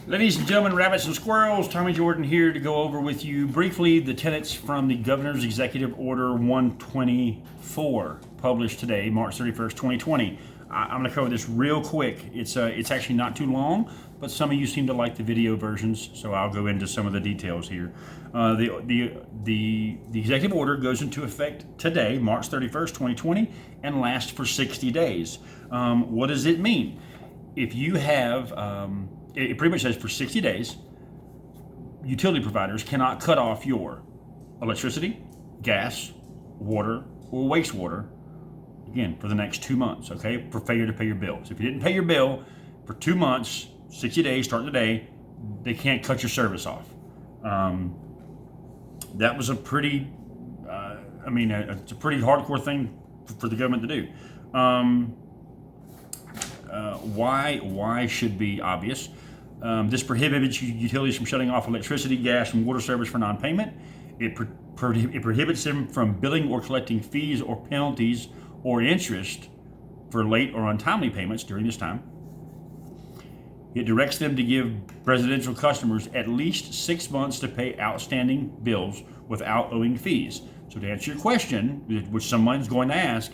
Ladies and gentlemen, rabbits and squirrels, Tommy Jordan here to go over with you briefly the tenets from the Governor's Executive Order 124, published today, March 31st, 2020. I'm going to cover this real quick. It's actually not too long, but some of you seem to like the video versions, so I'll go into some of the details here. The executive order goes into effect today, March 31st, 2020, and lasts for 60 days. What does it mean? If you have... it pretty much says for 60 days, utility providers cannot cut off your electricity, gas, water, or wastewater, again, for the next 2 months, okay, for failure to pay your bill. So if you didn't pay your bill for 2 months, 60 days, starting today, they can't cut your service off. That was a pretty, it's a pretty hardcore thing for the government to do. Why should be obvious. This prohibits utilities from shutting off electricity, gas, and water service for non-payment. It prohibits them from billing or collecting fees or penalties or interest for late or untimely payments during this time. It directs them to give residential customers at least 6 months to pay outstanding bills without owing fees. So to answer your question, which someone's going to ask,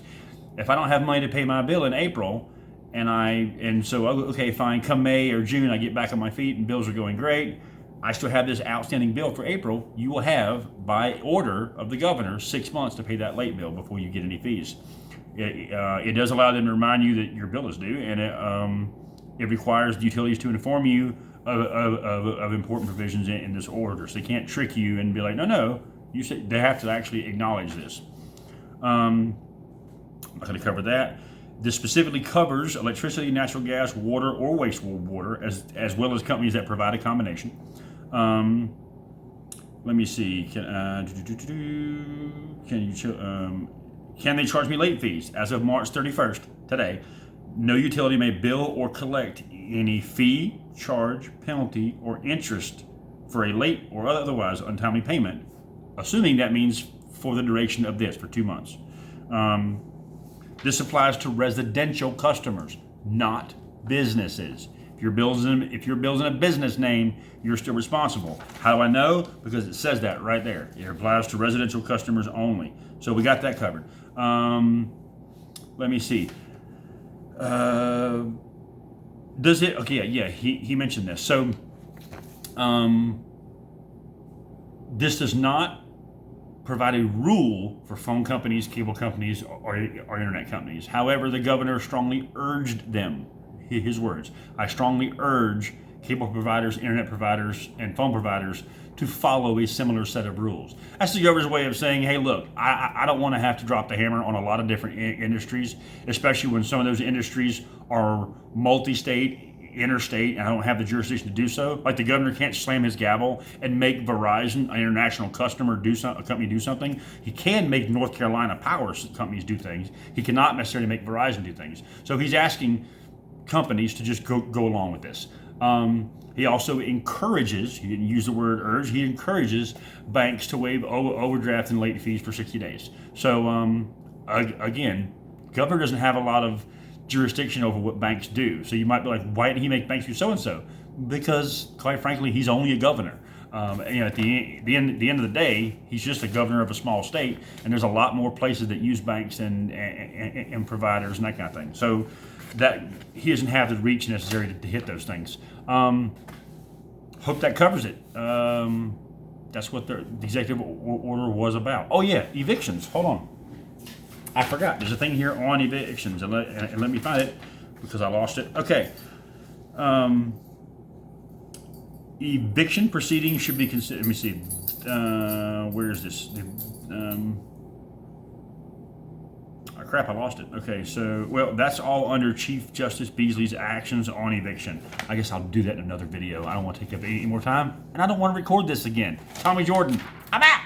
if I don't have money to pay my bill in April, okay, fine, come May or June, I get back on my feet and bills are going great, I still have this outstanding bill for April, you will have, by order of the governor, 6 months to pay that late bill before you get any fees. It does allow them to remind you that your bill is due, and it requires the utilities to inform you of important provisions in this order. So they can't trick you and be like, no, they have to actually acknowledge this. I'm not going to cover that. This specifically covers electricity, natural gas, water, or wastewater, as well as companies that provide a combination. Let me see. Can they charge me late fees? As of March 31st, today, no utility may bill or collect any fee, charge, penalty, or interest for a late or otherwise untimely payment, assuming that means for the duration of this, for 2 months. This applies to residential customers, not businesses. If your bill's in a business name, you're still responsible. How do I know? Because it says that right there. It applies to residential customers only. So we got that covered. Let me see. Does it? Okay, yeah. He mentioned this. So this does not provide a rule for phone companies, cable companies, or internet companies. However, the governor strongly urged them, his words, I strongly urge cable providers, internet providers, and phone providers to follow a similar set of rules. That's the governor's way of saying, hey, look, I don't want to have to drop the hammer on a lot of different industries, especially when some of those industries are multi-state, interstate, and I don't have the jurisdiction to do so. Like the governor can't slam his gavel and make Verizon, an international customer, a company do something. He can make North Carolina power companies do things. He cannot necessarily make Verizon do things. So he's asking companies to just go along with this. He also encourages, he didn't use the word urge, he encourages banks to waive overdraft and late fees for 60 days. So again, governor doesn't have a lot of jurisdiction over what banks do. So you might be like, why didn't he make banks do so-and-so? Because, quite frankly, he's only a governor. At the end of the day, he's just a governor of a small state, and there's a lot more places that use banks and providers and that kind of thing. So that he doesn't have the reach necessary to hit those things. Hope that covers it. That's what the executive order was about. Oh yeah, evictions. Hold on. I forgot. There's a thing here on evictions, and let me find it because I lost it. Okay. Eviction proceedings should be considered. Let me see. Where is this? Crap, I lost it. Okay, so, well, that's all under Chief Justice Beasley's actions on eviction. I guess I'll do that in another video. I don't want to take up any more time, and I don't want to record this again. Tommy Jordan, I'm out!